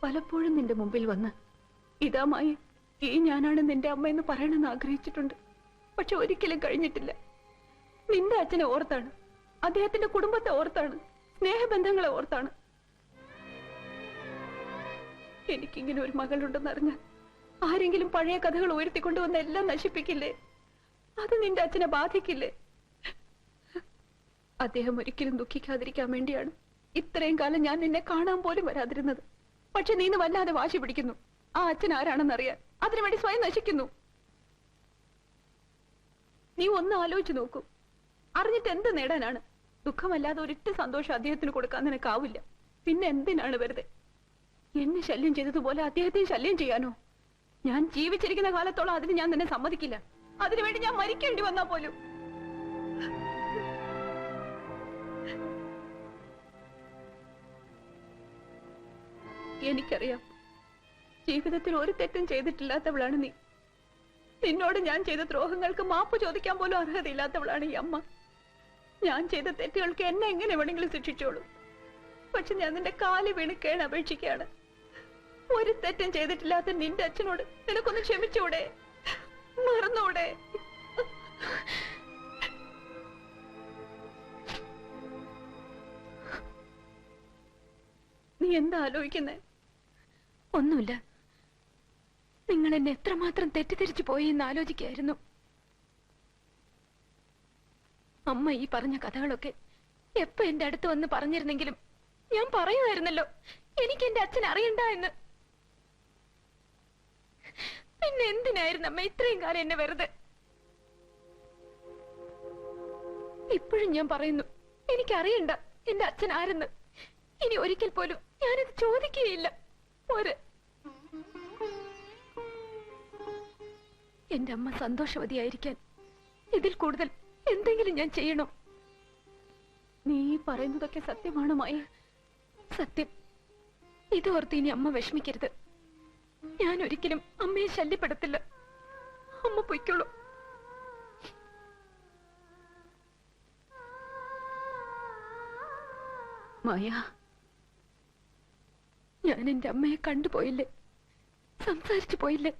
പലപ്പോഴും നിന്റെ മുമ്പിൽ വന്ന് ഇതാമായി ഈ ഞാനാണ് നിന്റെ അമ്മയെന്ന് പറയണമെന്ന് ആഗ്രഹിച്ചിട്ടുണ്ട്. പക്ഷെ ഒരിക്കലും കഴിഞ്ഞിട്ടില്ല. നിന്റെ അച്ഛനെ ഓർത്താണ്, അദ്ദേഹത്തിന്റെ കുടുംബത്തെ ഓർത്താണ്, സ്നേഹബന്ധങ്ങളെ ഓർത്താണ്. എനിക്കിങ്ങനെ ഒരു മകളുണ്ടെന്നറിഞ്ഞാൽ ആരെങ്കിലും പഴയ കഥകൾ ഉയർത്തിക്കൊണ്ടുവന്ന് എല്ലാം നശിപ്പിക്കില്ലേ? അത് നിന്റെ അച്ഛനെ ബാധിക്കില്ലേ? അദ്ദേഹം ഒരിക്കലും ദുഃഖിക്കാതിരിക്കാൻ വേണ്ടിയാണ് ഇത്രയും കാലം ഞാൻ നിന്നെ കാണാൻ പോലും വരാതിരുന്നത്. പക്ഷെ നീ വല്ലാതെ വാശി പിടിക്കുന്നു. ആ അച്ഛൻ ആരാണെന്നറിയാൻ അതിനുവേണ്ടി സ്വയം നശിക്കുന്നു. നീ ഒന്ന് ആലോചിച്ചു നോക്കൂ. അറിഞ്ഞിട്ട് എന്ത് നേടാനാണ്? ദുഃഖമല്ലാതെ ഒരിറ്റ സന്തോഷം അദ്ദേഹത്തിന് കൊടുക്കാൻ നിനക്കാവില്ല. പിന്നെ എന്തിനാണ് വെറുതെ എന്നെ ശല്യം ചെയ്തതുപോലെ അദ്ദേഹത്തെ ശല്യം ചെയ്യാനോ? ഞാൻ ജീവിച്ചിരിക്കുന്ന കാലത്തോളം അതിന് ഞാൻ നിന്നെ സമ്മതിക്കില്ല. അതിനുവേണ്ടി ഞാൻ മരിക്കേണ്ടി വന്നാ പോലും. എനിക്കറിയാം, ജീവിതത്തിൽ ഒരു തെറ്റും ചെയ്തിട്ടില്ലാത്തവളാണ് നീ. നിന്നോട് ഞാൻ ചെയ്ത ദ്രോഹങ്ങൾക്ക് മാപ്പ് ചോദിക്കാൻ പോലും അർഹതയില്ലാത്തവളാണ് ഈ അമ്മ. ഞാൻ ചെയ്ത തെറ്റുകൾക്ക് എന്നെ എങ്ങനെ വേണമെങ്കിലും ശിക്ഷിച്ചോളൂ. പക്ഷെ ഞാൻ നിന്റെ കാല് വീണ് കേണ് അപേക്ഷിക്കുകയാണ്. ഒരു തെറ്റും ചെയ്തിട്ടില്ലാത്ത നിന്റെ അച്ഛനോട് നിനക്കൊന്ന് ക്ഷമിച്ചൂടെ? മറന്നൂടെ? നീ എന്താ ആലോചിക്കുന്നേ? ഒന്നുമില്ല. നിങ്ങൾ എന്നെ എത്രമാത്രം തെറ്റിദ്ധരിച്ചു പോയി എന്ന് ആലോചിക്കായിരുന്നു. അമ്മ ഈ പറഞ്ഞ കഥകളൊക്കെ എപ്പോ എന്റെ അടുത്ത് വന്ന് പറഞ്ഞിരുന്നെങ്കിലും ഞാൻ പറയുമായിരുന്നല്ലോ എനിക്ക് എന്റെ അച്ഛൻ അറിയണ്ട എന്ന്. പിന്നെ എന്തിനായിരുന്നു അമ്മ ഇത്രയും കാലം എന്നെ വെറുതെ? ഇപ്പോഴും ഞാൻ പറയുന്നു, എനിക്കറിയണ്ട എന്റെ അച്ഛൻ ആരെന്ന്. ഇനി ഒരിക്കൽ പോലും ഞാനിത് ചോദിക്കുകയില്ല. എന്റെ അമ്മ സന്തോഷവതിയായിരിക്കാൻ ഇതിൽ കൂടുതൽ എന്തെങ്കിലും ഞാൻ ചെയ്യണോ? നീ പറയുന്നതൊക്കെ സത്യമാണ് മായ. സത്യം. ഇതോർത്ത് ഇനി അമ്മ വിഷമിക്കരുത്. ഞാൻ ഒരിക്കലും അമ്മയെ ശല്യപ്പെടുത്തില്ല. അമ്മ പൊയ്ക്കോളൂ. മായ, ഞാൻ എന്റെ അമ്മയെ കണ്ടുപോയില്ലേ? സംസാരിച്ചു പോയില്ലേ?